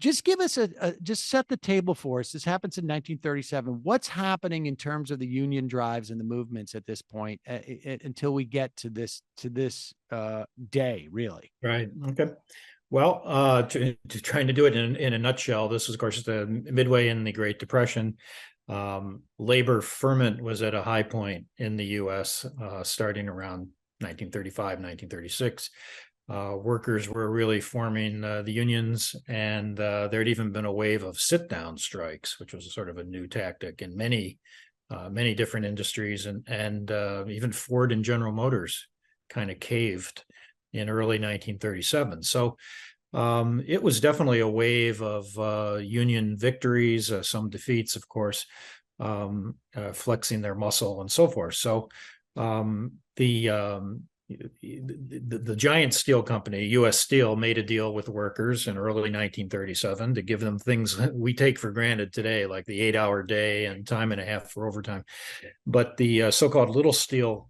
just give us just set the table for us. This happens in 1937. What's happening in terms of the union drives and the movements at this point until we get to this day, really? Right. Okay. Well, trying to do it in a nutshell, this was, of course, the midway in the Great Depression. Labor ferment was at a high point in the U.S. Starting around 1935, 1936. Workers were really forming the unions, and there had even been a wave of sit-down strikes, which was sort of a new tactic in many different industries, and even Ford and General Motors kind of caved in early 1937. So it was definitely a wave of union victories, some defeats, of course, flexing their muscle and so forth. So the giant steel company, U.S. Steel, made a deal with the workers in early 1937 to give them things we take for granted today, like the 8-hour day and time and a half for overtime. But the so-called little steel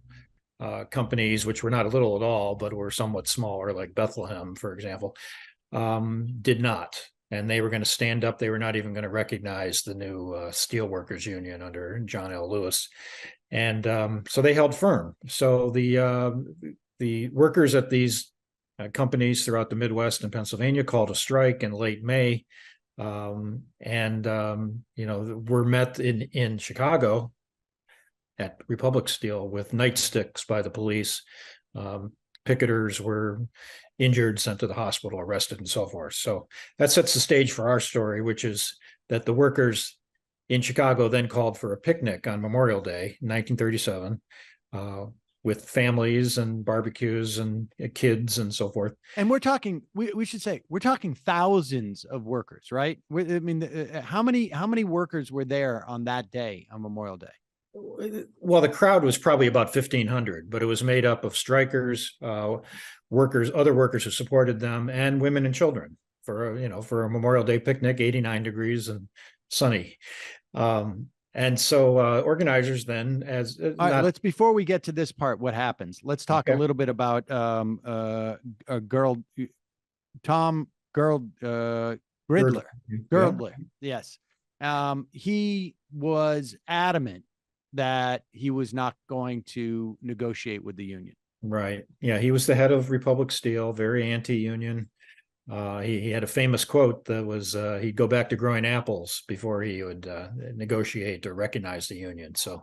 companies, which were not little at all, but were somewhat smaller, like Bethlehem, for example, did not. And they were going to stand up. They were not even going to recognize the new Steelworkers Union under John L. Lewis. And so they held firm. So the workers at these companies throughout the Midwest and Pennsylvania called a strike in late May. Were met in Chicago at Republic Steel with nightsticks by the police. Picketers were injured, sent to the hospital, arrested, and so forth. So that sets the stage for our story, which is that the workers in Chicago then called for a picnic on Memorial Day, 1937, with families and barbecues and kids and so forth. And we're talking, we should say, we're talking thousands of workers, right? I mean, how many workers were there on that day, on Memorial Day? Well, the crowd was probably about 1,500, but it was made up of strikers, workers, other workers who supported them, and women and children for a Memorial Day picnic, 89 degrees and sunny. And so organizers then, let's, before we get to this part, what happens? Let's talk a little bit about Gridler. Girdler. Yes. He was adamant that he was not going to negotiate with the union. Right. Yeah. He was the head of Republic Steel, very anti-union. He had a famous quote that was he'd go back to growing apples before he would negotiate or recognize the union. So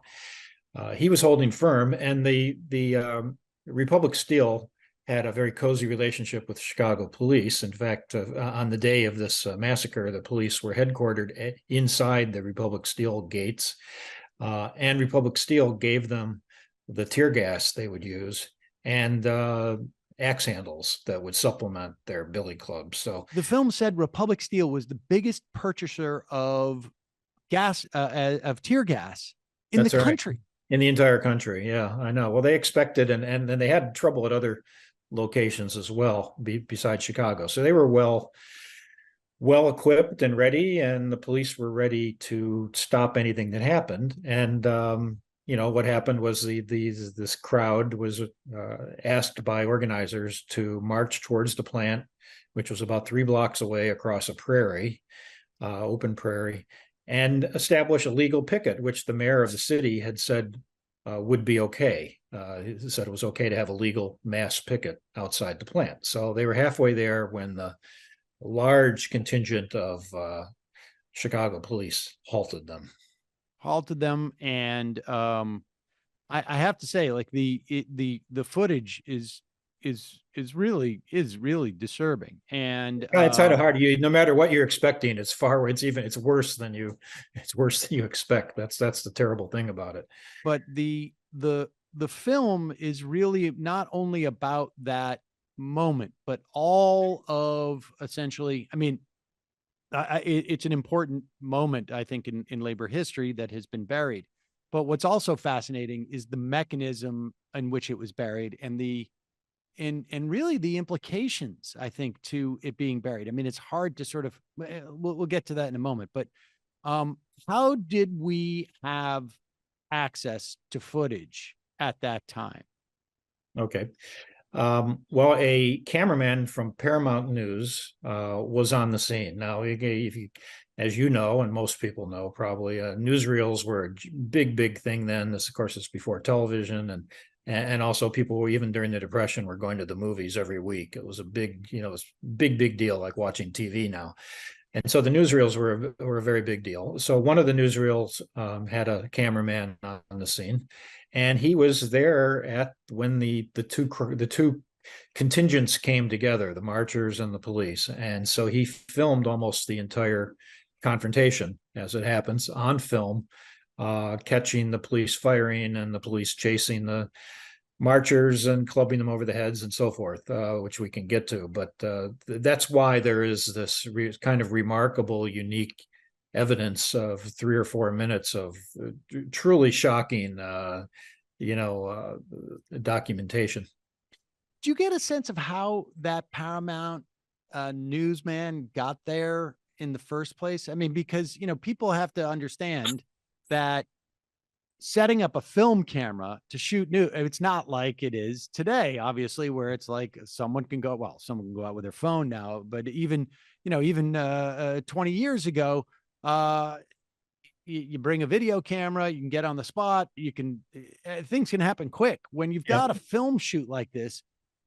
he was holding firm, and the Republic Steel had a very cozy relationship with Chicago police. In fact, on the day of this massacre, the police were headquartered inside the Republic Steel gates. And Republic Steel gave them the tear gas they would use and axe handles that would supplement their billy clubs. So the film said Republic Steel was the biggest purchaser of gas, of tear gas in the country. In the entire country. Yeah, I know. Well, they expected, and then they had trouble at other locations as well, besides Chicago. So they were well equipped and ready, and the police were ready to stop anything that happened. And what happened was this crowd was asked by organizers to march towards the plant, which was about 3 blocks away across a prairie, open prairie, and establish a legal picket, which the mayor of the city had said would be okay. He said it was okay to have a legal mass picket outside the plant. So they were halfway there when the large contingent of Chicago police halted them. And I have to say, like, the footage is really disturbing. And it's kind of hard. No matter what you're expecting, it's worse than you expect. That's the terrible thing about it. But the film is really not only about that moment, but all of, essentially, I mean, it's an important moment, I think, in labor history that has been buried. But what's also fascinating is the mechanism in which it was buried, and really the implications, I think, to it being buried. I mean, it's hard to sort of, we'll get to that in a moment, but how did we have access to footage at that time? Okay. Well, a cameraman from Paramount News was on the scene. Now, if you, as you know, and most people know probably, newsreels were a big thing then. This, of course, is before television, and also people were, even during the Depression, were going to the movies every week. It was a big, it was big deal, like watching TV now. And so the newsreels were a very big deal. So one of the newsreels had a cameraman on the scene, and he was there at when the two contingents came together, the marchers and the police. And so he filmed almost the entire confrontation as it happens on film, catching the police firing and the police chasing the marchers and clubbing them over the heads and so forth, which we can get to. But that's why there is this kind of remarkable, unique evidence of 3 or 4 minutes of truly shocking, documentation. Do you get a sense of how that Paramount newsman got there in the first place? I mean, because, people have to understand that setting up a film camera to shoot news, it's not like it is today, obviously, where it's like someone can go out with their phone now, but even 20 years ago, you bring a video camera, you can get on the spot, things can happen quick. When you've got a film shoot like this,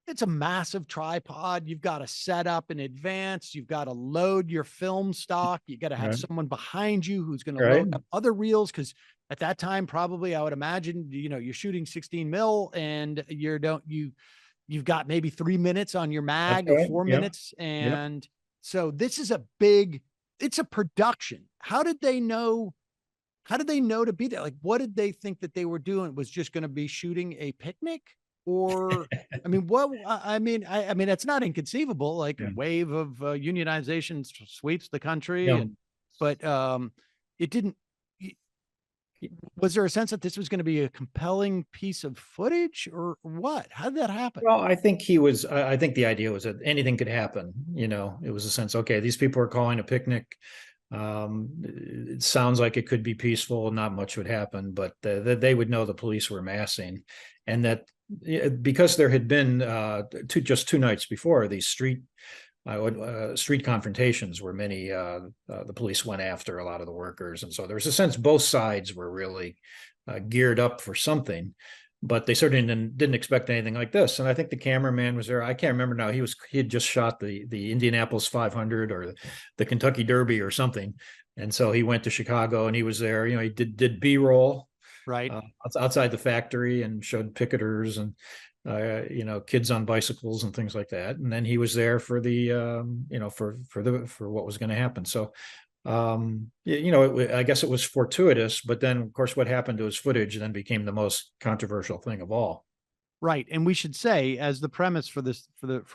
it's a massive tripod. You've got to set up in advance. You've got to load your film stock. You got to have someone behind you who's going to load up other reels. Cause at that time, probably I would imagine, you're shooting 16 mil and you've got maybe 3 minutes on your mag or 4 minutes. And so this is it's a production. How did they know to be there? Like, what did they think that they were doing? Was just going to be shooting a picnic? Or, I mean, that's not inconceivable. Like a wave of unionization sweeps the country, but it didn't. Was there a sense that this was going to be a compelling piece of footage, or what? How did that happen? Well, I think I think the idea was that anything could happen. It was a sense, okay, these people are calling a picnic. It sounds like it could be peaceful, not much would happen, but they would know the police were massing, and that because there had been just 2 nights before these street confrontations where the police went after a lot of the workers, and so there was a sense both sides were really geared up for something, but they certainly didn't expect anything like this. And I think the cameraman was there. I can't remember now. He had just shot the Indianapolis 500 or the Kentucky Derby or something, and so he went to Chicago and he was there. He did B-roll right outside the factory and showed picketers and kids on bicycles and things like that. And then he was there for the for what was going to happen. So I guess it was fortuitous, but then of course what happened to his footage then became the most controversial thing of all. Right. And we should say, as the premise for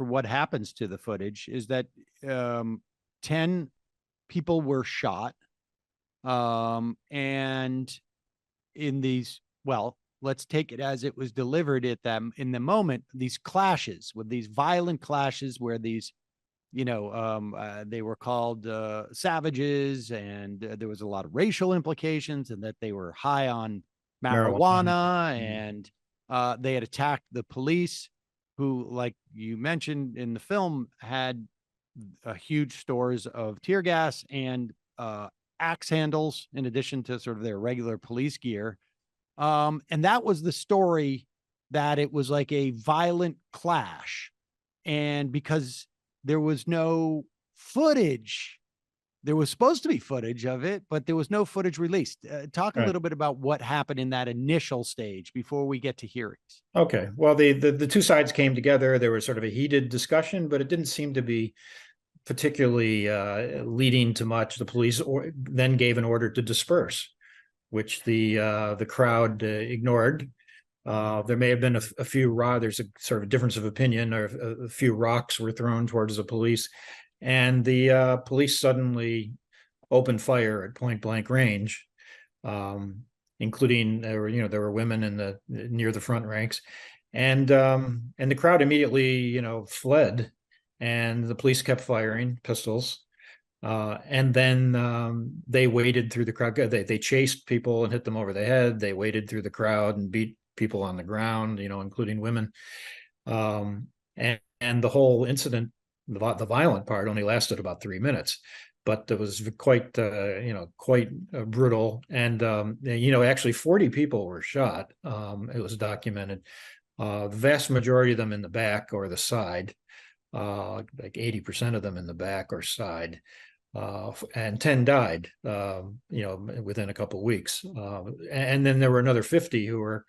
what happens to the footage, is that 10 people were shot. And in these, let's take it as it was delivered at them in the moment, these violent clashes where these, they were called savages, and there was a lot of racial implications, and that they were high on marijuana. And they had attacked the police, who, like you mentioned in the film, had huge stores of tear gas and axe handles in addition to sort of their regular police gear. And that was the story, that it was like a violent clash. And because there was no footage, there was supposed to be footage of it, but there was no footage released. Talk a little bit about what happened in that initial stage before we get to hearings. Okay. Well, the two sides came together. There was sort of a heated discussion, but it didn't seem to be particularly leading to much. The police then gave an order to disperse, which the crowd ignored. There may have been a few there's a sort of difference of opinion, or a few rocks were thrown towards the police, and the police suddenly opened fire at point blank range, including there were women near the front ranks, and the crowd immediately fled, and the police kept firing pistols. And then they waded through the crowd. They chased people and hit them over the head. They waded through the crowd and beat people on the ground, including women. And the whole incident, the violent part, only lasted about 3 minutes, but it was quite quite brutal. And actually 40 people were shot. It was documented. The vast majority of them in the back or the side, like 80% of them in the back or side. And 10 died, within a couple of weeks. And then there were another 50 who were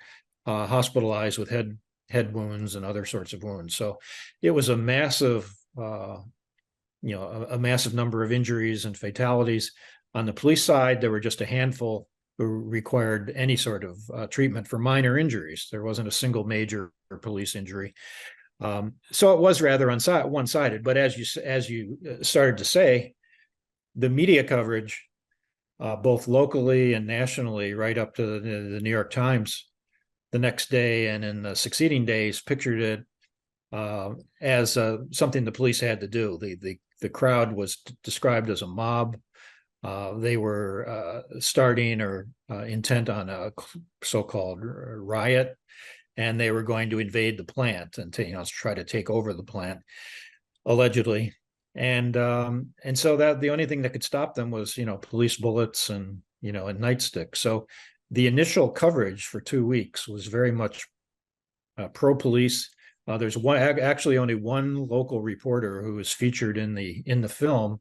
hospitalized with head wounds and other sorts of wounds. So it was a massive, a massive number of injuries and fatalities. On the police side, there were just a handful who required any sort of treatment for minor injuries. There wasn't a single major police injury. So it was rather one-sided. But as you started to say, the media coverage, both locally and nationally, right up to the New York Times the next day and in the succeeding days, pictured it as something the police had to do. The crowd was described as a mob. They were starting or intent on a so-called riot, and they were going to invade the plant and try to take over the plant, allegedly. And so that the only thing that could stop them was police bullets and nightstick. So the initial coverage for 2 weeks was very much pro police. There's actually only one local reporter who was featured in the film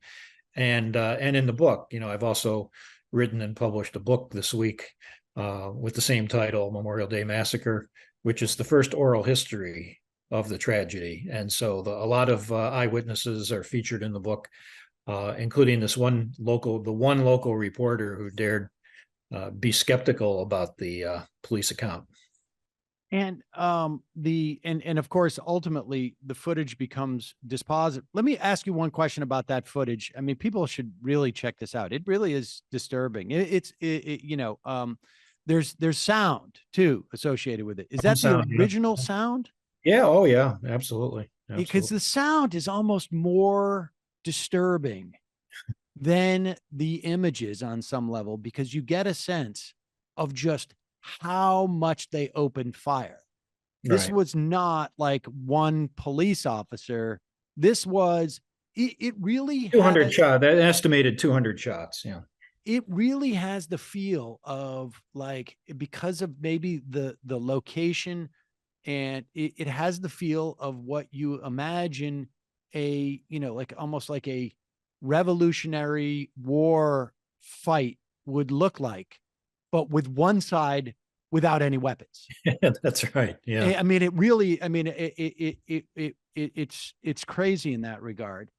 and in the book. I've also written and published a book this week with the same title, Memorial Day Massacre, which is the first oral history of the tragedy. And so a lot of eyewitnesses are featured in the book, including the one local reporter who dared be skeptical about the police account. And and of course, ultimately, the footage becomes dispositive. Let me ask you one question about that footage. I mean, people should really check this out. It really is disturbing. There's sound too associated with it. Is that the original sound? Yeah. Oh, yeah. Absolutely. Because the sound is almost more disturbing than the images on some level, because you get a sense of just how much they opened fire. This was not like one police officer. This was, it really 200 shots, that estimated 200 shots. Yeah. It really has the feel of, like, because of maybe the location, and it has the feel of what you imagine like almost like a Revolutionary War fight would look like, but with one side without any weapons. That's right. Yeah. I mean, it really, I mean, it's crazy in that regard.